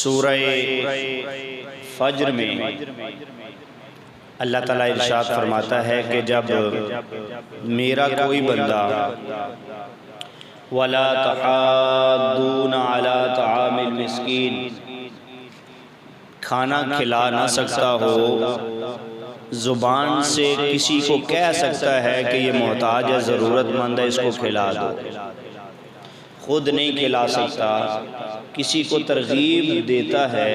سورہ فجر میں اللہ تعالیٰ ارشاد فرماتا ہے کہ جب میرا کوئی بندہ وَلَا تَحَاضُّونَ عَلَىٰ طَعَامِ الْمِسْكِينِ کھانا کھلا نہ سکتا ہو، زبان سے کسی کو کہہ سکتا ہے کہ یہ محتاج ہے، ضرورت مند ہے، اس کو کھلا دو، خود نہیں کھلا سکتا، کسی کو ترغیب دیتا ہے۔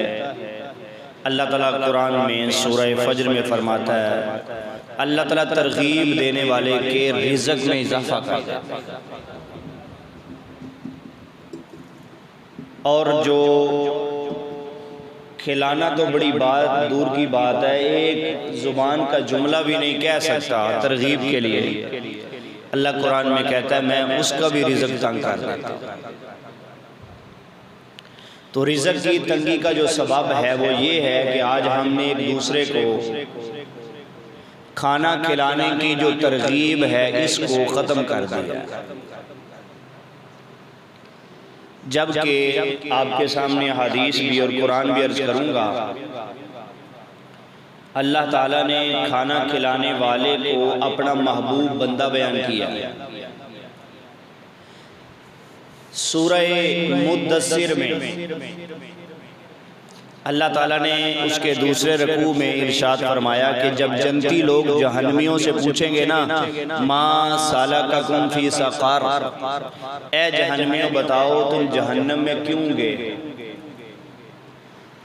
اللہ تعالیٰ قرآن میں سورہ فجر میں فرماتا ہے اللہ تعالیٰ ترغیب دینے والے کے رزق میں اضافہ کرتا ہے، اور جو کھلانا تو بڑی بات دور کی بات ہے، ایک زبان کا جملہ بھی نہیں کہہ سکتا ترغیب کے لیے، اللہ قرآن میں کہتا ہے میں اس کا بھی رزق تنگ کر دیتا ہوں۔ تو رزق کی تنگی کا جو سبب ہے وہ یہ ہے کہ آج ہم نے ایک دوسرے کو کھانا کھلانے کی جو ترغیب ہے اس کو ختم کر دیا، جبکہ آپ کے سامنے حدیث بھی اور قرآن بھی عرض کروں گا، اللہ تعالیٰ نے کھانا کھلانے والے کو اپنا محبوب بندہ بیان کیا۔ سورہ مدثر میں اللہ تعالیٰ نے اس کے دوسرے رکوع میں ارشاد فرمایا کہ جب جنتی لوگ جہنمیوں سے پوچھیں گے نا ما سالککم فی سقر، اے جہنمیوں بتاؤ تم جہنم میں کیوں گئے؟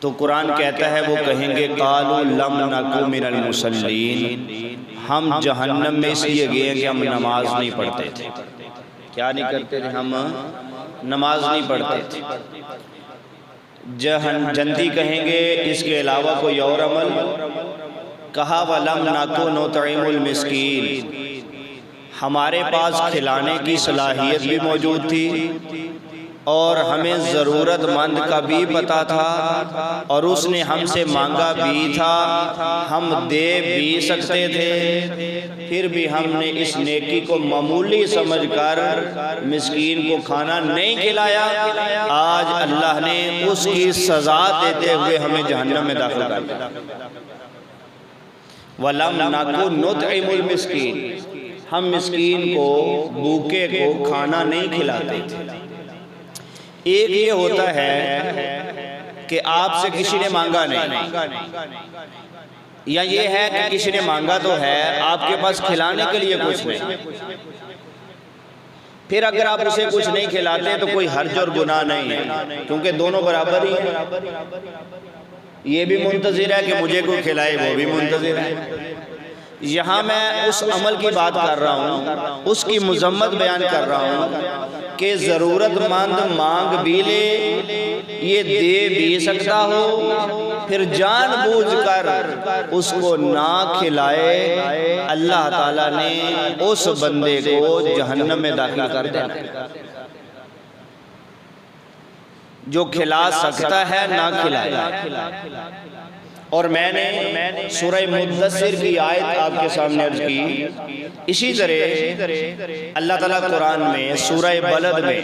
تو قرآن کہتا ہے وہ کہیں گے قالوا لم نک من المصلین، ہم جہنم میں اس لیے گئے کہ ہم نماز نہیں پڑھتے تھے۔ کیا نہیں کرتے تھے؟ ہم نماز نہیں پڑھتے تھے۔ جنتی کہیں گے اس کے علاوہ کوئی اور عمل؟ کہا وَلَمْ نَكُ نُطْعِمُ الْمِسْكِينَ، ہمارے پاس کھلانے کی صلاحیت بھی موجود تھی اور ہمیں ضرورت مند کا بھی پتہ تھا اور اس نے ہم سے مانگا بھی تھا، ہم دے بھی سکتے تھے، پھر بھی ہم نے اس نیکی کو معمولی سمجھ کر مسکین کو کھانا نہیں کھلایا۔ آج اللہ نے اس کی سزا دیتے ہوئے ہمیں جہنم میں داخل کر دیا۔ وَلَمْ نَكُ نُطْعِمُ الْمِسْكِينَ، ہم مسکین کو بھوکے کو کھانا نہیں کھلاتے تھے۔ ایک یہ ہوتا ہے کہ آپ سے کسی نے مانگا نہیں، یا یہ ہے کہ کسی نے مانگا تو ہے آپ کے پاس کھلانے کے لیے کچھ نہیں، پھر اگر آپ اسے کچھ نہیں کھلاتے تو کوئی حرج اور گناہ نہیں ہے، کیونکہ دونوں برابر ہی ہیں، یہ بھی منتظر ہے کہ مجھے کوئی کھلائے، وہ بھی منتظر ہے۔ یہاں میں اس عمل کی بات کر رہا ہوں، اس کی مذمت بیان کر رہا ہوں کہ ضرورت مند مانگ بھی لے، یہ دے بھی سکتا ہو، پھر جان بوجھ کر اس کو نہ کھلائے، اللہ تعالیٰ نے اس بندے کو جہنم میں داخل کر دیا۔ جو کھلا سکتا ہے نہ کھلائے۔ اور میں نے سورہ مدثر کی آیت آپ کے سامنے عرض کی، اسی طرح اللہ تعالیٰ قرآن میں سورہ بلد میں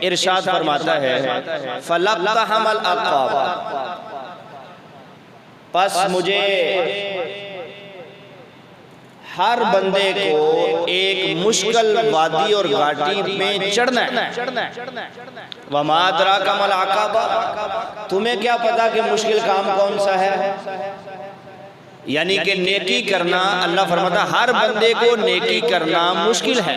ارشاد فرماتا ہے فَلَقْتَحَمَ الْعَقَبَةَ، پس مجھے ہر بندے کو ایک مشکل وادی اور گھاٹی میں چڑھنا ہے۔ وَمَا أَدْرَاكَ مَا الْعَقَبَةُ، تمہیں کیا پتا کہ مشکل کام کون سا ہے؟ یعنی کہ نیکی کرنا، اللہ فرماتا ہر بندے کو نیکی کرنا مشکل ہے،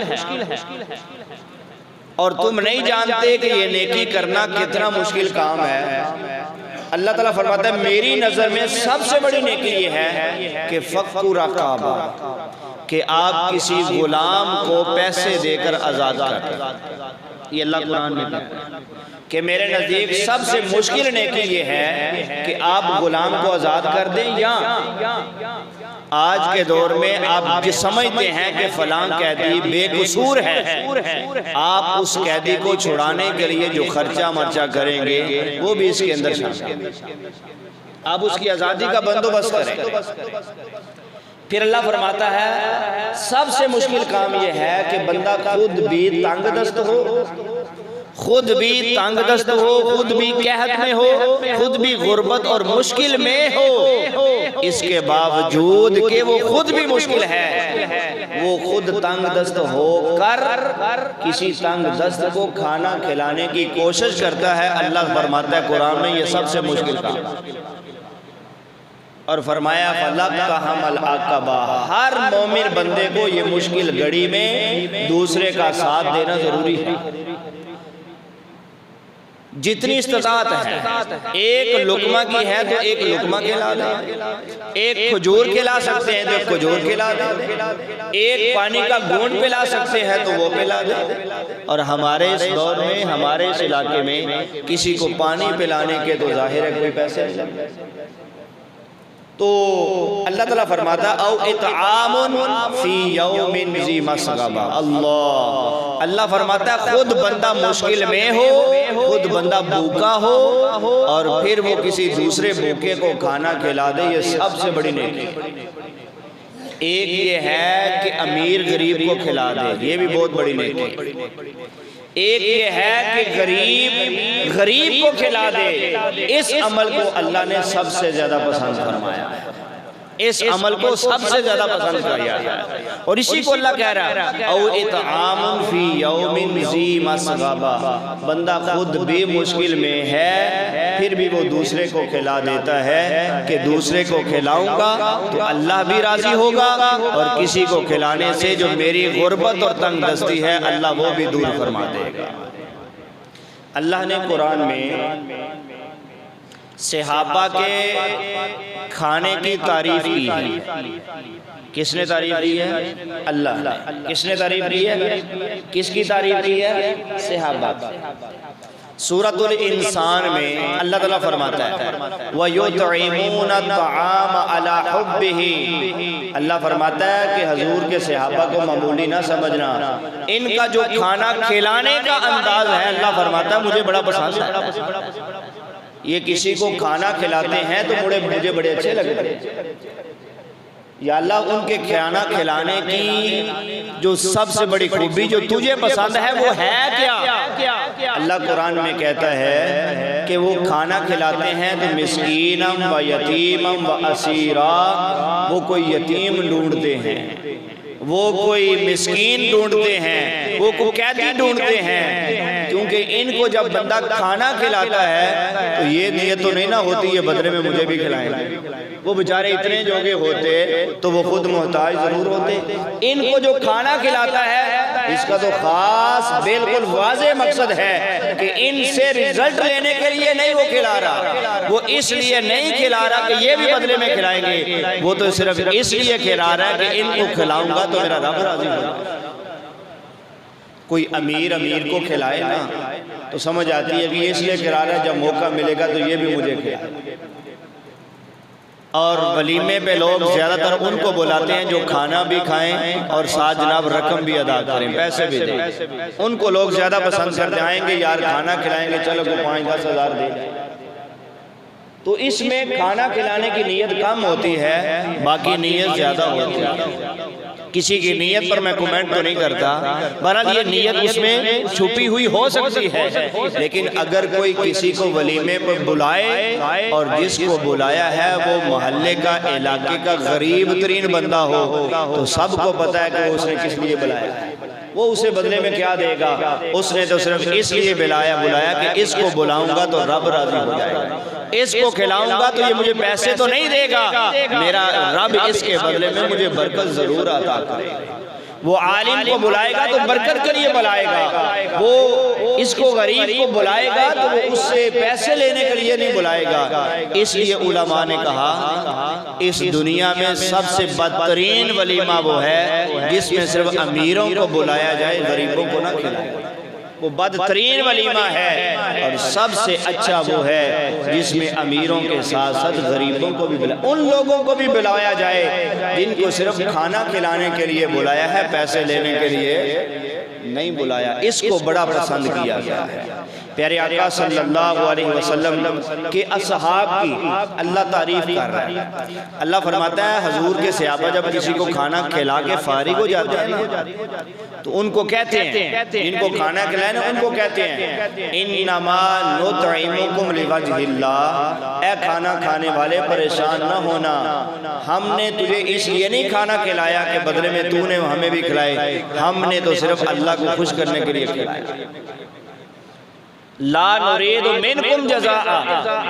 اور تم نہیں جانتے کہ یہ نیکی کرنا کتنا مشکل کام ہے۔ اللہ تعالیٰ فرماتا ہے میری نظر میں سب سے بڑی نیکی یہ ہے کہ فَكُّ رَقَبَةٍ، کہ آپ کسی غلام کو پیسے دے کر آزاد کریں۔ یہ اللہ قرآن میں کہتا ہے کہ میرے نزدیک سب سے مشکل نیکی یہ ہے کہ آپ غلام کو آزاد کر دیں، یا آج کے دور میں آپ جو سمجھتے ہیں کہ فلاں قیدی بے قصور ہے، آپ اس قیدی کو چھڑانے کے لیے جو خرچہ مرچہ کریں گے وہ بھی اس کے اندر شامل ہے، آپ اس کی آزادی کا بندوبست کریں۔ پھر اللہ فرماتا ہے سب سے مشکل کام یہ ہے کہ بندہ خود بھی تنگ دست ہو، خود بھی تنگ دست ہو، خود بھی قحط میں ہو، خود بھی غربت اور مشکل میں ہو، اس کے باوجود کہ وہ خود بھی مشکل ہے، وہ خود تنگ دست ہو کر کسی تنگ دست کو کھانا کھلانے کی کوشش کرتا ہے۔ اللہ فرماتا ہے قرآن میں یہ سب سے مشکل کام، اور فرمایا فَلَقَّهَمَ الْعَقَبَةَ، ہر مومن بندے کو یہ مشکل گھڑی میں دوسرے کا ساتھ دینا ضروری ہے، جتنی استطاعت ہے۔ ایک لقمہ کی ہے تو ایک لقمہ کھلا دیں، ایک کھجور کھلا سکتے ہیں تو ایک کھجور کھلا دیں، ایک پانی کا گھونٹ پلا سکتے ہیں تو وہ پلا دیں۔ اور ہمارے اس دور میں، ہمارے اس علاقے میں کسی کو پانی پلانے کے تو ظاہر ہے کوئی پیسے نہیں لگتے، تو اللہ تعالیٰ فرماتا او اطعام فی یوم ذی مسغبہ، اللہ فرماتا ہے خود بندہ مشکل میں ہو، خود بندہ بھوکا ہو، اور پھر وہ کسی دوسرے بھوکے کو کھانا کھلا دے، یہ سب سے بڑی نیکی ہے۔ ایک یہ ہے کہ امیر غریب کو کھلا دے، یہ بھی بہت بڑی نیکی ہے۔ ایک یہ ہے کہ غریب کو کھلا دے، اس عمل کو اللہ نے سب سے زیادہ پسند فرمایا ہے، اس عمل کو سب سے زیادہ پسند کیا ہے، اور اسی کو اللہ کہہ رہا ہے او اطعام فی یوم ذی مسغبہ، بندہ خود بھی مشکل میں ہے پھر بھی وہ دوسرے کو کھلا دیتا ہے کہ دوسرے کو کھلاؤں گا تو اللہ بھی راضی ہوگا، اور کسی کو کھلانے سے جو میری غربت اور تنگ دستی ہے اللہ وہ بھی دور فرما دے گا۔ اللہ نے قرآن میں صحابہ کے کھانے کی تعریف کی ہے، کس نے تعریف کی ہے؟ اللہ نے۔ کس نے تعریف کی ہے؟ کس کی تعریف کی ہے؟ صحابہ۔ سورۃ الانسان میں اللہ تعالیٰ فرماتا ہے وَيُطْعِمُونَ الطَّعَامَ عَلَى حُبِّهِ، اللہ فرماتا ہے کہ حضور کے صحابہ کو معمولی نہ سمجھنا، ان کا جو کھانا کھلانے کا انداز ہے اللہ فرماتا ہے مجھے بڑا پسند ہے، یہ کسی کو کھانا کھلاتے ہیں تو مجھے بڑے اچھے لگتے ہیں، یا اللہ ان کے کھانا کھلانے کی جو سب سے بڑی خوبی جو تجھے پسند ہے وہ ہے کیا؟ اللہ قرآن میں کہتا ہے کہ وہ کھانا کھلاتے ہیں تو مسکینم و یتیمم و اسیرا، وہ کوئی یتیم ڈھونڈتے ہیں، وہ کوئی مسکین ڈھونڈتے ہیں، وہ کوئی قیدی ڈھونڈتے ہیں، کیونکہ ان کو جب بندہ کھانا کھلاتا ہے تو یہ نیت تو نہیں نہ ہوتی یہ بدلے میں مجھے بھی کھلائیں گے، وہ بیچارے اتنے جوگے ہوتے تو وہ خود محتاج ضرور ہوتے، ان کو جو کھانا کھلاتا ہے اس کا تو خاص بالکل واضح مقصد ہے کہ ان سے رزلٹ لینے کے لیے نہیں وہ کھلا رہا، وہ اس لیے نہیں کھلا رہا کہ یہ بھی بدلے میں کھلائیں گے، وہ تو صرف اس لیے کھلا رہا ہے کہ ان کو کھلاؤں گا تو میرا رب راضی ہوگا۔ کوئی امیر کو کھلائے نا تو سمجھ آتی ہے کہ یہ اس لیے کھلا رہا ہے جب موقع ملے گا تو یہ بھی مجھے کھلائے، اور ولیمے پہ لوگ زیادہ تر ان کو بلاتے ہیں جو کھانا بھی کھائیں اور ساتھ جناب رقم بھی ادا کریں، پیسے بھی دیں، ان کو لوگ زیادہ پسند کرتے، آئیں گے یار کھانا کھلائیں گے چلو کو 5-10 ہزار دے دیں، تو اس میں کھانا کھلانے کی نیت کم ہوتی ہے، باقی نیت زیادہ ہوتی ہے۔ کسی کی نیت پر میں کومنٹ تو نہیں کرتا، بہرحال یہ نیت اس میں چھپی ہوئی ہو سکتی ہے، لیکن اگر کوئی کسی کو ولیمے پر بلائے اور جس کو بلایا ہے وہ محلے کا علاقے کا غریب ترین بندہ ہو تو سب کو پتا ہے کہ اس نے کس لیے بلایا ہے، وہ اسے بدلے میں کیا دے گا، اس نے تو صرف اس لیے بلایا کہ اس کو بلاؤں گا تو رب راضی ہو جائے گا، اس کو کھلاؤں گا تو یہ مجھے پیسے تو نہیں دے گا، میرا رب اس کے بدلے میں مجھے برکت ضرور عطا کرے گا۔ وہ عالم کو بلائے گا تو برکت کے لیے بلائے گا، وہ اس کو غریب کو بلائے گا تو وہ اس سے پیسے لینے کے لیے نہیں بلائے گا۔ اس لیے علماء نے کہا اس دنیا میں سب سے بدترین ولیمہ وہ ہے جس میں صرف امیروں کو بلایا جائے، غریبوں کو نہ کھلائے، وہ بدترین ولیمہ ہے، اور سب سے اچھا وہ ہے جس میں امیروں کے ساتھ ساتھ غریبوں کو بھی بلایا، ان لوگوں کو بھی بلایا جائے جن کو صرف کھانا کھلانے کے لیے بلایا ہے، پیسے لینے کے لیے نہیں بلایا، اس کو بڑا پسند کیا گیا ہے۔ پیارے آقا صلی اللہ علیہ وسلم کے اصحاب کی اللہ تعریف کر رہا ہے۔ اللہ فرماتا ہے حضور کے صحابہ جب کسی کو کھانا کھلا کے فارغ ہو جاتے ہیں نا تو ان کو کہتے ہیں، جن کو کھانا کھلانا ان کو کہتے ہیں انما نطعمکم لوجہ اللہ، اے کھانا کھانے والے پریشان نہ ہونا، ہم نے تجھے اس لیے نہیں کھانا کھلایا کہ بدلے میں تو نے ہمیں بھی کھلائے، ہم نے تو صرف اللہ کو خوش کرنے کے لیے کھلایا۔ لا نرید منکم جزاء،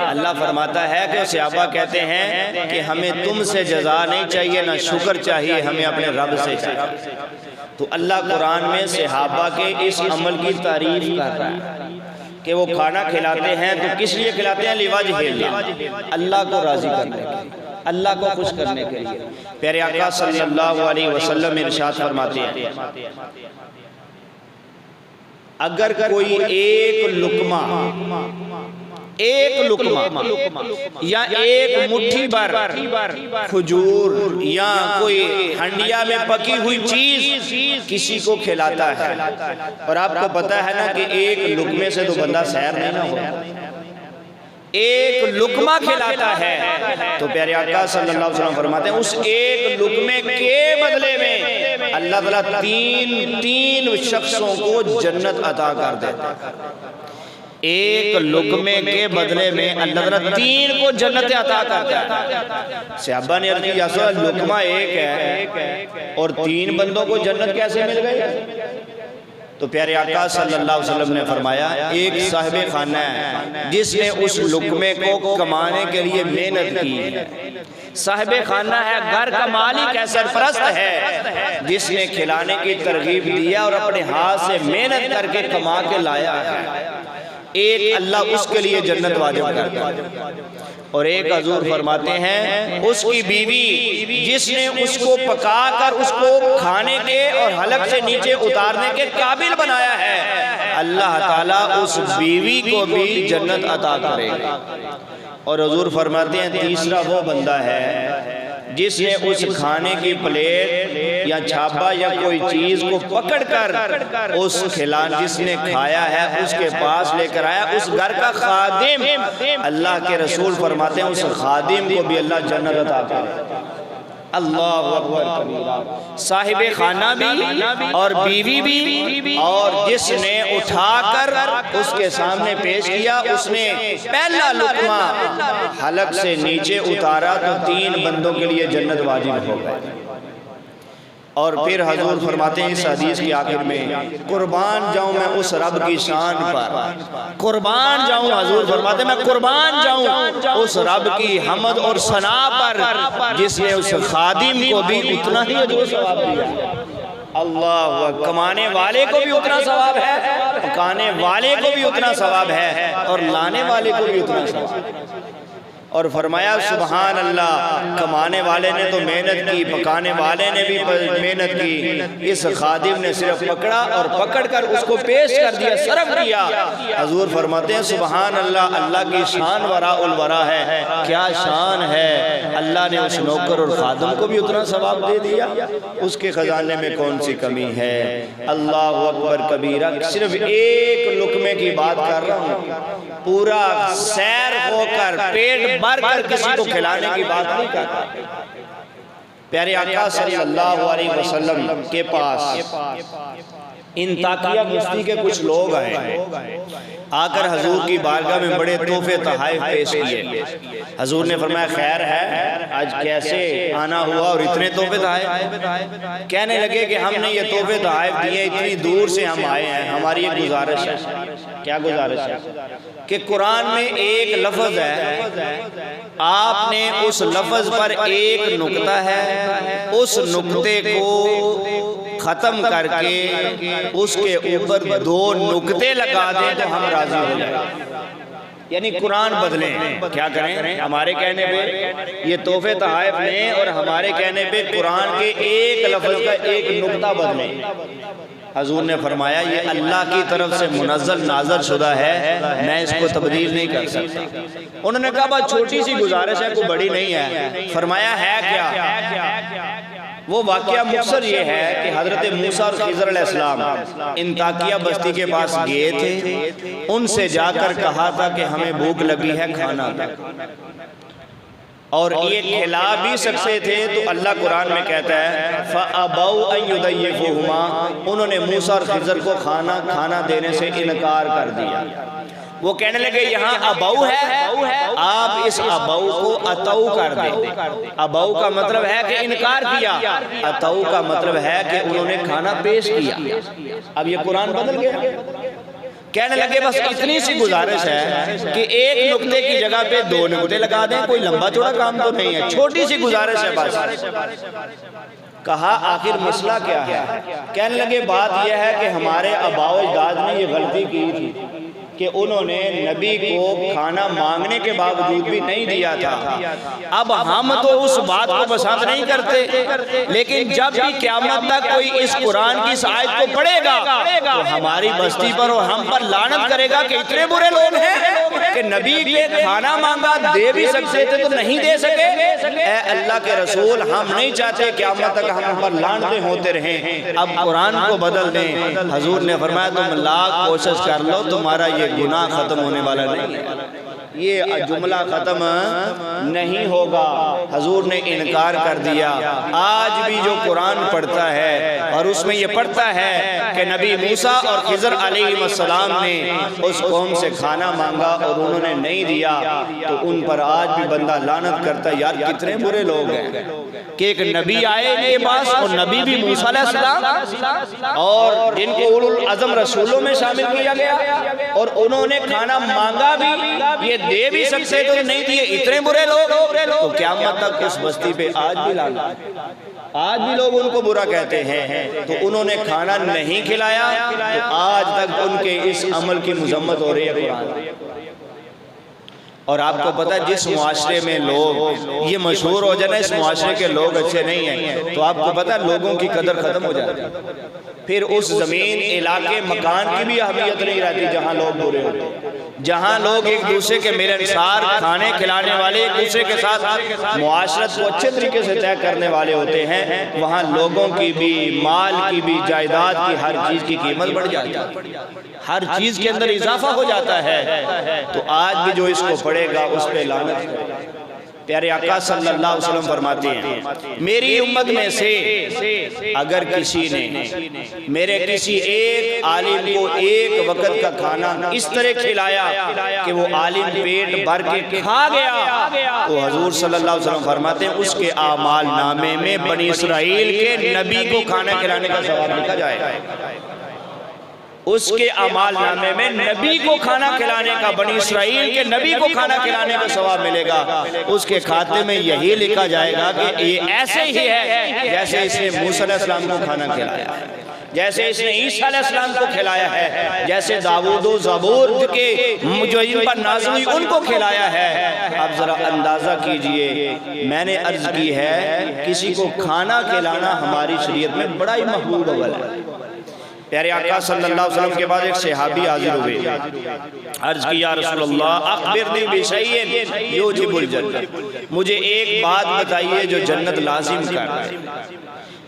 اللہ فرماتا ہے کہ صحابہ کہتے ہیں کہ ہمیں تم سے جزا نہیں چاہیے نہ شکر چاہیے، ہمیں اپنے رب سے چاہیے۔ تو اللہ قرآن میں صحابہ کے اس عمل کی تعریف کر رہا ہے کہ وہ کھانا کھلاتے ہیں تو کس لیے کھلاتے ہیں؟ لوجہ اللہ، اللہ کو راضی کرنے کے لیے، اللہ کو خوش کرنے کے لیے۔ پیارے آقا صلی اللہ علیہ وسلم ارشاد فرماتے ہیں اگر کوئی ایک لقمہ یا ایک مٹھی بھر کھجور یا کوئی ہنڈیا میں پکی ہوئی چیز کسی کو کھلاتا ہے، اور آپ کو پتا ہے نا کہ ایک لقمے سے تو بندہ سیر نہیں نہ ہوتا، ایک لقمہ کھلاتا ہے، تو پیارے آقا صلی اللہ علیہ وسلم فرماتے ہیں اس ایک لقمے کے بدلے میں اللہ تعالیٰ تین شخصوں کو جنت عطا کر دیتا ہے۔ ایک لقمے کے بدلے میں اللہ تعالیٰ 3 کو جنت عطا کرتا ہے۔ صحابہ نے عرض کی یا رسول اللہ لقمہ ایک ہے اور 3 بندوں کو جنت کیسے مل گئی؟ تو پیارے آقا صلی اللہ علیہ وسلم نے فرمایا ایک صاحب خانہ ہے جس نے اس لقمے کو کمانے کے لیے محنت کی ہے، صاحب خانہ ہے، گھر کا مالک ہے، سرپرست ہے، جس نے کھلانے کی ترغیب دیا اور اپنے ہاتھ سے محنت کر کے کما کے لایا ہے، ایک اللہ اس کے لیے جنت واجب کرتا ہے۔ اور ایک حضور فرماتے ہیں اس کی بیوی جس نے اس کو پکا کر اس کو کھانے کے اور حلق سے نیچے اتارنے کے قابل بنایا ہے، اللہ تعالیٰ اس بیوی کو بھی جنت عطا کرے گا۔ اور حضور فرماتے ہیں تیسرا وہ بندہ ہے جس نے اس کھانے کی پلیٹ یا چھاپا یا کوئی چیز کو پکڑ کر اس جس نے کھایا ہے اس کے پاس لے کر آیا، اس گھر کا خادم، اللہ کے رسول فرماتے ہیں اس خادم کو بھی اللہ جنت عطا کرے۔ اللہ اکبر کبیرہ، صاحب خانہ بھی اور بیوی بھی، اور جس نے اٹھا کر اس کے سامنے پیش کیا، اس نے پہلا لقمہ حلق سے نیچے اتارا تو 3 بندوں کے لیے جنت واجب ہو گئے۔ اور پھر حضور فرماتے ہیں اس حدیث کی آخر میں قربان جاؤں میں اس رب کی شان پر، قربان جاؤں، حضور فرماتے ہیں میں قربان جاؤں اس رب کی حمد اور ثنا پر جس نے اس خادم کو بھی اتنا ہی اجر و ثواب دیا۔ اللہ، کمانے والے کو بھی اتنا ثواب ہے، پکانے والے کو بھی اتنا ثواب ہے، اور لانے والے کو بھی اتنا ثواب ہے۔ اور فرمایا سبحان اللہ، کمانے والے نے تو محنت کی، پکانے والے نے بھی محنت کی، اس خادم نے صرف پکڑا اور پکڑ کر اس کو پیش کر دیا، صرف کیا۔ حضور فرماتے ہیں سبحان اللہ، اللہ کی شان وراء الورا ہے، کیا شان ہے، اللہ نے اس نوکر اور خادم کو بھی اتنا ثواب دے دیا، اس کے خزانے میں کون سی کمی ہے۔ اللہ اکبر کبیرہ، صرف ایک لقمے کی بات کر رہا ہوں، پورا سیر ہو کر پیٹ بھر کر کسی کو کھلانے کی بات نہیں کرتا۔ پیارے آقا صلی اللہ علیہ وسلم کے پاس انطاکیہ بستی کے کچھ لوگ آئے، آ کر حضور کی بارگاہ میں بڑے تحفے تحائف پیش کیے۔ حضور نے فرمایا خیر ہے، آج کیسے آنا ہوا اور اتنے تحفے تحائف؟ کہنے لگے کہ ہم نے یہ تحفے تحائف دیے، اتنی دور سے ہم آئے ہیں، ہماری ایک گزارش ہے۔ کیا گزارش ہے؟ کہ قرآن میں ایک لفظ ہے، آپ نے اس لفظ پر ایک نقطہ ہے، اس نقطے کو ختم کر کے اس کے اوپر 2 نقطے لگا دیں تو ہم راضی ہو جائیں۔ یعنی قرآن بدلیں، کیا کریں؟ ہمارے کہنے پہ یہ تحفے تحائف لیں اور ہمارے کہنے پہ قرآن کے ایک لفظ کا ایک نقطہ بدلیں۔ حضور نے فرمایا یہ اللہ کی طرف سے منزل نازل شدہ ہے، میں اس کو تبدیل نہیں کر سکتا۔ انہوں نے کہا بات چھوٹی سی گزارش ہے، کوئی بڑی نہیں ہے۔ فرمایا ہے کیا؟ وہ واقعہ مختصر یہ ہے کہ حضرت موسیٰ اور خضر علیہ السلام انطاکیہ بستی کے پاس گئے تھے، ان سے جا کر کہا تھا کہ ہمیں بھوک لگی ہے، کھانا دو، اور یہ کھلا بھی سکتے تھے، تو اللہ قرآن میں کہتا ہے فَأَبَوْا أَن يُضَيِّفُوهُمَا، انہوں نے موسیٰ اور خضر کو کھانا دینے سے انکار کر دیا۔ وہ کہنے لگے یہاں ابو ہے، آپ اس ابو کو اتو کر دیں۔ ابو کا مطلب ہے کہ انکار کیا، اتو کا مطلب ہے کہ انہوں نے کھانا پیش کیا۔ اب یہ قرآن بدل گیا، کہنے لگے بس اتنی سی گزارش ہے کہ ایک نقطے کی جگہ پہ 2 نقطے لگا دیں، کوئی لمبا چوڑا کام تو نہیں ہے، چھوٹی سی گزارش ہے بس۔ کہا آخر مسئلہ کیا ہے؟ کہنے لگے بات یہ ہے کہ ہمارے آباء و اجداد نے یہ غلطی کی تھی کہ انہوں نے نبی کو کھانا مانگنے کے باوجود بھی نہیں دیا تھا۔ اب ہم تو اس بات کو پسند نہیں کرتے، لیکن جب بھی قیامت تک کوئی اس قرآن کی آیت کو پڑھے گا تو ہماری بستی پر اور ہم پر لعنت کرے گا کہ اتنے برے لوگ ہیں کہ نبی کے کھانا مانگا، دے بھی سکتے تھے تو نہیں دے سکے۔ اے اللہ کے رسول، ہم نہیں چاہتے قیامت تک ہم پر لعنتیں ہوتے رہیں، اب قرآن کو بدل دیں۔ حضور نے فرمایا تم لاکھ کوشش کر لو، تمہارا یہ گناہ ختم ہونے والا نہیں ہے، یہ جملہ ختم نہیں ہوگا۔ حضور نے انکار کر دیا۔ آج بھی جو قرآن پڑھتا ہے اور اس میں یہ پڑھتا ہے کہ نبی موسیٰ اور خضر علیہ السلام نے اس قوم سے کھانا مانگا اور انہوں نے نہیں دیا، تو ان پر آج بھی بندہ لعنت کرتا ہے۔ یار کتنے برے لوگ ہیں کہ ایک نبی آئے ان کے پاس، اور نبی بھی موسیٰ علیہ السلام، اور جن کو اولو العزم رسولوں میں شامل کیا گیا، اور انہوں نے کھانا مانگا بھی، یہ دے بھی سکتے تو نہیں دیے، اتنے برے لوگ، تو قیامت تک اس بستی پہ آج بھی لعنت، آج بھی لوگ ان کو برا کہتے ہیں۔ تو انہوں نے کھانا نہیں کھلایا، تو آج تک ان کے اس عمل کی مذمت ہو رہی ہے قرآن۔ اور آپ کو پتہ ہے جس معاشرے میں لوگ یہ مشہور ہو جائے نا اس معاشرے کے لوگ اچھے نہیں ہیں، تو آپ کو پتہ ہے لوگوں کی قدر ختم ہو جاتی ہے، پھر اس زمین، علاقے، مکان کی بھی اہمیت نہیں رہتی جہاں لوگ برے ہوتے ہیں۔ جہاں لوگ ایک دوسرے کے ملنسار، کھانے کھلانے والے، ایک دوسرے کے ساتھ معاشرت کو اچھے طریقے سے طے کرنے والے ہوتے ہیں، وہاں لوگوں کی بھی، مال کی بھی، جائیداد کی، ہر چیز کی قیمت بڑھ جاتی ہے، ہر چیز کے اندر اضافہ ہو جاتا ہے۔ تو آج بھی جو اس کو پڑھے گا اس پہ لعنت ہے۔ پیارے آقا صلی اللہ علیہ وسلم فرماتے ہیں میری امت میں سے اگر کسی نے میرے کسی ایک عالم کو ایک وقت کا کھانا اس طرح کھلایا کہ وہ عالم پیٹ بھر کے کھا گیا، تو حضور صلی اللہ علیہ وسلم فرماتے ہیں اس کے اعمال نامے میں بنی اسرائیل کے نبی کو کھانا کھلانے کا ثواب لکھا جائے گا۔ اس کے اعمال نامے میں نبی کو کھانا کھلانے کا، بنی اسرائیل کے نبی کو کھانا کھلانے کا ثواب ملے گا۔ اس کے کھاتے میں یہی لکھا جائے گا کہ یہ ایسے ہی ہے جیسے اس نے موسیٰ علیہ السلام کو کھانا کھلایا ہے، جیسے اس نے عیسیٰ علیہ السلام کو کھلایا ہے، جیسے داؤد و زبور کے جو ان پر نازل ہوئی ان کو کھلایا ہے۔ اب ذرا اندازہ کیجئے، میں نے عرض کی ہے کسی کو کھانا کھلانا ہماری شریعت میں بڑا ہی محبوب عمل ہے۔ پیارے آقا صلی اللہ علیہ وسلم کے بعد ایک صحابی حاضر ہوئے، عرض کی یا رسول اللہ اخبرنی بشیء یوجب الجنت، مجھے ایک بات بتائیے جو جنت لازم کر دے۔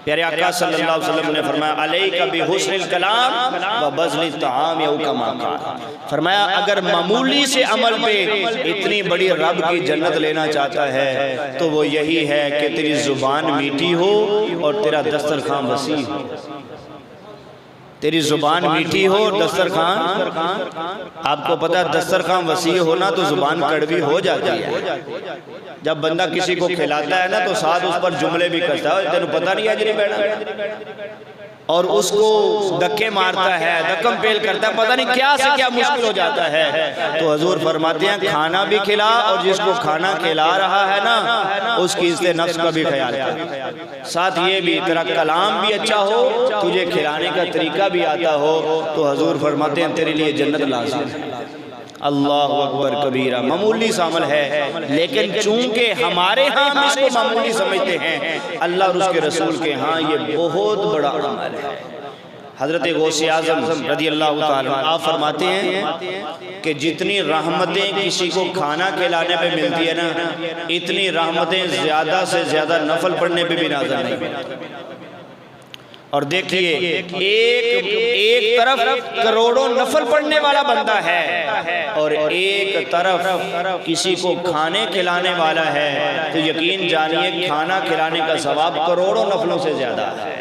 پیارے آقا صلی اللہ علیہ وسلم نے فرمایا علیک بحسن الکلام وبذل الطعام او کما قال، فرمایا اگر معمولی سے عمل پہ اتنی بڑی رب کی جنت لینا چاہتا ہے تو وہ یہی ہے کہ تیری زبان میٹھی ہو اور تیرا دسترخوان وسیع ہو۔ تیری زبان میٹھی ہو، دسترخوان، آپ کو پتہ ہے دسترخوان وسیع ہونا تو زبان کڑوی ہو جاتی ہے۔ جب بندہ کسی کو کھلاتا ہے نا تو ساتھ اس پر جملے بھی کرتا ہے، تینوں پتہ نہیں اجری بیٹھا، اور اس کو دھکے مارتا ہے، دکم پیل کرتا ہے، پتہ نہیں کیا سے کیا مشکل ہو جاتا ہے۔ تو حضور فرماتے ہیں کھانا بھی کھلا، اور جس کو کھانا کھلا رہا ہے نا اس کی عزت نفس کا بھی خیال کر، ساتھ یہ بھی تیرا کلام بھی اچھا ہو، تجھے کھلانے کا طریقہ بھی آتا ہو، تو حضور فرماتے ہیں تیرے لیے جنت لازم ہے۔ اللہ اکبر کبیرہ، معمولی سا عمل ہے، لیکن چونکہ ہمارے ہاں ہم اس کو معمولی سمجھتے ہیں، اللہ اور اس کے رسول کے ہاں یہ بہت بڑا عمل ہے۔ حضرت غوث اعظم رضی اللہ تعالیٰ آپ فرماتے ہیں کہ جتنی رحمتیں کسی کو کھانا کھلانے پہ ملتی ہے نا، اتنی رحمتیں زیادہ سے زیادہ نفل پڑھنے پہ بھی نازل نہیں۔ اور دیکھیے ایک طرف کروڑوں نفل پڑھنے والا بندہ ہے اور ایک طرف کسی کو کھانے کھلانے والا ہے، تو یقین جانیے کھانا کھلانے کا ثواب کروڑوں نفلوں سے زیادہ ہے،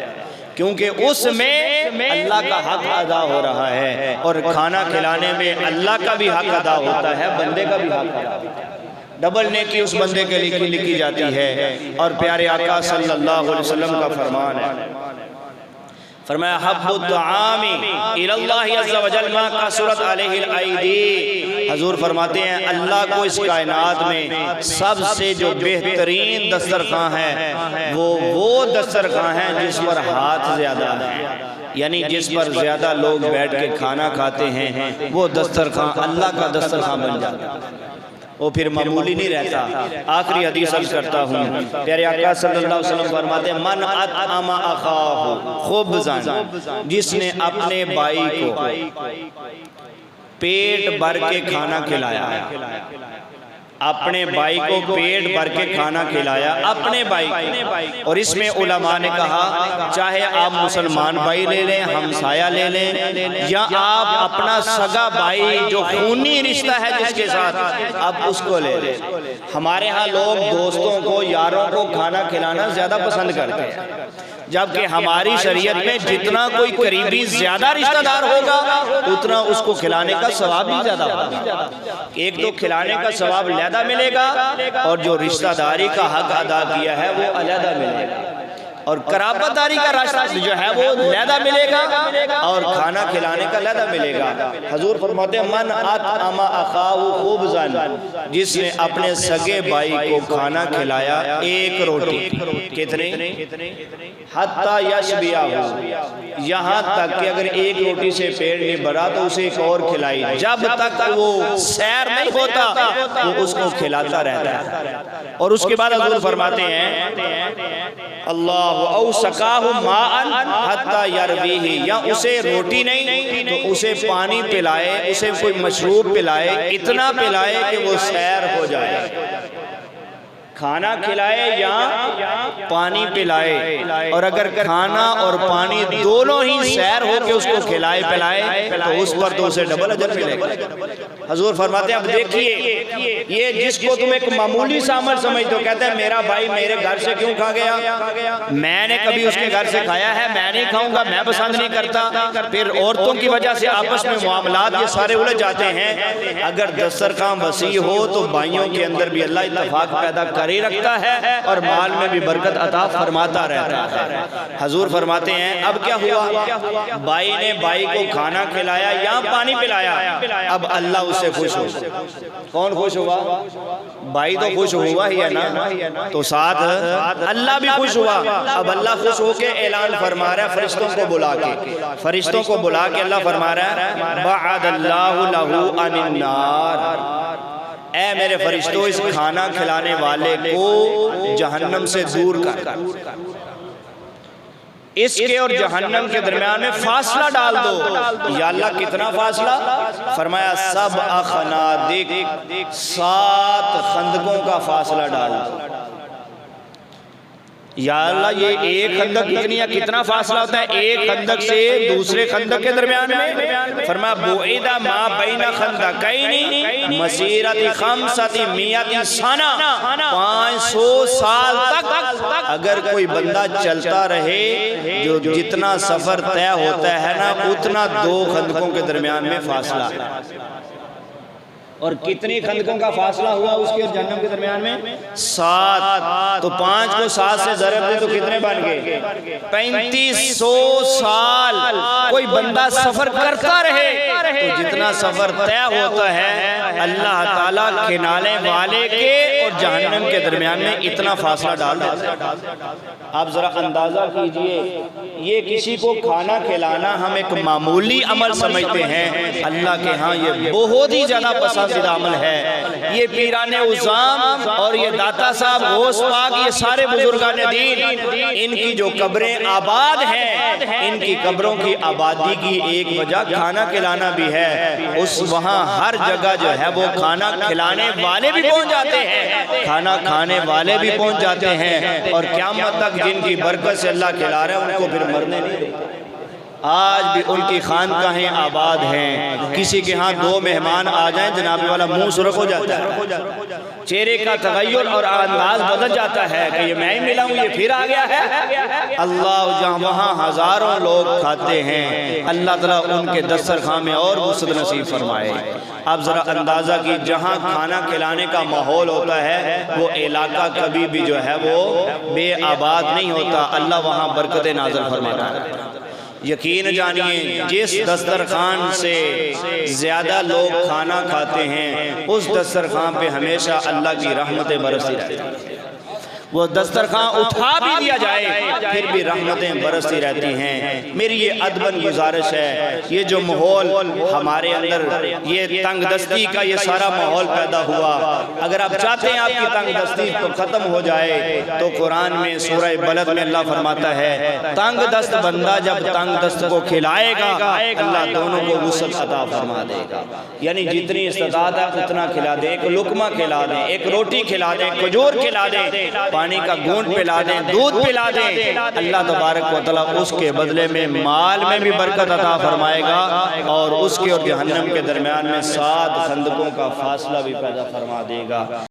کیونکہ اس میں اللہ کا حق ادا ہو رہا ہے، اور کھانا کھلانے میں اللہ کا بھی حق ادا ہوتا ہے، بندے کا بھی حق ادا ہوتا ہے، ڈبل نیکی اس بندے کے لیے لکھی جاتی ہے۔ اور پیارے آقا صلی اللہ علیہ وسلم کا فرمان ہے، فرمایا حب الطعام الی اللہ عز و جل ما کثرت علیہ الایدی۔ حضور فرماتے ہیں اللہ کو اس کائنات میں سب سے جو بہترین دسترخوان ہے وہ دسترخوان ہے جس پر ہاتھ زیادہ ہیں، یعنی جس پر زیادہ لوگ بیٹھ کے کھانا کھاتے ہیں، وہ دسترخوان اللہ کا دسترخوان بن جاتا ہے، وہ پھر معمولی نہیں رہتا۔ آخری حدیث عرض کرتا ہوں، پیارے آقا صلی اللہ علیہ وسلم فرماتے ہیں من اطعم اخاہ خبزا، جس نے اپنے بھائی کو پیٹ بھر کے کھانا کھلایا، اپنے بھائی کو پیٹ بھر کے کھانا کھلایا، اپنے بھائی کو۔ اور اس میں علماء نے کہا چاہے آپ مسلمان بھائی لے لیں، ہمسایہ لے لیں، یا آپ اپنا سگا بھائی جو خونی رشتہ ہے جس کے ساتھ، آپ اس کو لے لیں۔ ہمارے ہاں لوگ دوستوں کو، یاروں کو کھانا کھلانا زیادہ پسند کرتے ہیں، جبکہ ہماری شریعت میں جتنا کوئی قریبی زیادہ رشتہ دار ہوگا اتنا اس کو کھلانے کا ثواب بھی زیادہ ہوگا۔ ایک تو کھلانے کا ثواب علیحدہ ملے گا، اور جو رشتہ داری کا حق ادا کیا ہے وہ علیحدہ ملے گا، اور قرابت داری کا رشتہ جو ہے وہ علیحدہ ملے گا، اور کھانا کھلانے کا علیحدہ ملے گا۔ حضور فرماتے ہیں من اطعم اخاہ خبزا، جس نے اپنے سگے بھائی کو کھانا کھلایا ایک روٹی، کتنے؟ حتی یشبعہ، یہاں تک کہ اگر ایک روٹی سے پیٹ نہیں بھرا تو اسے ایک اور کھلائی، جب تک وہ سیر نہیں ہوتا وہ اس کو کھلاتا رہتا ہے۔ اور اس کے بعد حضور فرماتے ہیں اللہ او سقاہ ماء حتی یرویہ، یا اسے روٹی نہیں تو اسے پانی پلائے، اسے کوئی مشروب پلائے، اتنا پلائے کہ وہ سیر ہو جائے۔ کھانا کھلائے یا پانی پلائے، اور اگر کھانا اور پانی دونوں ہی سیر ہو کے اس کو کھلائے پلائے تو اس پر تو اسے ڈبل اجر ملے گا۔ حضور فرماتے ہیں اب دیکھیے یہ جس کو تم ایک معمولی سا عمل سمجھتے ہو، کہتے ہیں میرا بھائی میرے گھر سے کیوں کھا گیا، میں نے کبھی اس کے گھر سے کھایا ہے، میں نہیں کھاؤں گا، میں پسند نہیں کرتا، پھر عورتوں کی وجہ سے آپس میں معاملات یہ سارے الجھ جاتے ہیں۔ اگر دسترخوان وسیع ہو تو بھائیوں کے اندر بھی اللہ اتفاق پیدا کر ہی رکھتا ہے، اور مال میں بھی برکت عطا فرماتا رہتا ہے۔ حضور فرماتے ہیں اب کیا ہوا، بھائی نے بھائی کو کھانا کھلایا یا پانی پلایا، اب اللہ اس سے خوش ہو۔ کون خوش ہوا؟ بھائی تو خوش ہوا ہی ہے نا، تو ساتھ اللہ بھی خوش ہوا۔ اب اللہ خوش ہو کے اعلان فرما رہا ہے فرشتوں کو بلا کے، فرشتوں کو بلا کے اللہ فرما رہا ہے بعد اللہ لہو عن النار، اے میرے فرشتوں اس کھانا کھلانے والے کو جہنم سے دور کر، اس کے اور جہنم کے درمیان میں فاصلہ ڈال دو۔ یا اللہ کتنا فاصلہ؟ فرمایا 7 خنادق، 7 خندقوں کا فاصلہ ڈال دو۔ یا اللہ یہ ایک خندق کتنی ہے، کتنا فاصلہ ہوتا ہے ایک خندق سے دوسرے خندق کے درمیان میں؟ فرمایا بعید ما بین خندقین مسیرت 500 سنہ، 500 سال تک اگر کوئی بندہ چلتا رہے، جو جتنا سفر طے ہوتا ہے نا اتنا 2 خندقوں کے درمیان میں فاصلہ ہے۔ اور کتنی خندقوں کا فاصلہ ہوا اس کے اور جہنم کے درمیان میں؟ 7۔ تو 5 کو 7 سے ضرب دے تو کتنے بن گئے؟ 3500 سال کوئی بندہ سفر کرتا رہے تو جتنا سفر طے ہوتا ہے اللہ تعالیٰ کھلانے والے کے اور جہنم کے درمیان میں اتنا فاصلہ ڈال دیتا ہے۔ آپ ذرا اندازہ کیجئے، یہ کسی کو کھانا کھلانا ہم ایک معمولی عمل سمجھتے ہیں، اللہ کے ہاں یہ بہت ہی زیادہ پسندیدہ عمل ہے۔ یہ پیران عظام اور یہ داتا صاحب غوث پاک، یہ سارے بزرگان دین، ان کی جو قبریں آباد ہیں، ان کی قبروں کی آبادی کی ایک وجہ کھانا کھلانا بھی ہے۔ وہاں ہر جگہ جو ہے وہ کھانا کھلانے والے بھی پہنچ جاتے ہیں، کھانا کھانے والے بھی پہنچ جاتے ہیں، اور قیامت تک جن کی برکت سے اللہ کھلا رہے ہیں ان کو پھر مرنے نہیں دیتے۔ آج بھی ان کی خانقاہیں آباد ہیں۔ کسی کے ہاں 2 مہمان آ جائیں جناب والا منہ سرخ ہو جاتا ہے، چہرے کا تغیر اور انداز بدل جاتا ہے کہ یہ میں ہی ملا ہوں، یہ پھر آ گیا ہے۔ اللہ جہاں وہاں ہزاروں لوگ کھاتے ہیں، اللہ تعالیٰ ان کے دسترخوان میں اور وسعت نصیب فرمائے۔ اب ذرا اندازہ کی، جہاں کھانا کھلانے کا ماحول ہوتا ہے وہ علاقہ کبھی بھی جو ہے وہ بے آباد نہیں ہوتا، اللہ وہاں برکت نازل فرماتا ہے۔ یقین جانیے جس دسترخوان سے زیادہ لوگ کھانا کھاتے ہیں اس دسترخوان پہ ہمیشہ اللہ کی رحمتیں برستی رہتی ہیں۔ وہ دسترخوان اٹھا بھی دیا جائے پھر بھی رحمتیں برستی رہتی ہیں۔ میری یہ ادباً گزارش ہے، یہ جو ماحول ہمارے اندر یہ تنگ دستی کا یہ سارا ماحول پیدا ہوا، اگر آپ چاہتے ہیں آپ کی تنگ دستی تو ختم ہو جائے تو قرآن میں سورہ بلد میں اللہ فرماتا ہے تنگ دست بندہ جب تنگ دست کو کھلائے گا اللہ دونوں کو وسعت عطا فرما دے گا۔ یعنی جتنی استطاعت ہے اتنا کھلا دیں، ایک لقمہ کھلا دیں، ایک روٹی کھلا دیں، کھجور کھلا دیں، پانی کا گھونٹ پلا دیں، دودھ پلا دیں، اللہ تبارک و تعالیٰ اس کے بدلے میں مال میں بھی برکت عطا فرمائے گا، اور اس کے اور جہنم کے درمیان میں 7 خندقوں کا فاصلہ بھی پیدا فرما دے گا۔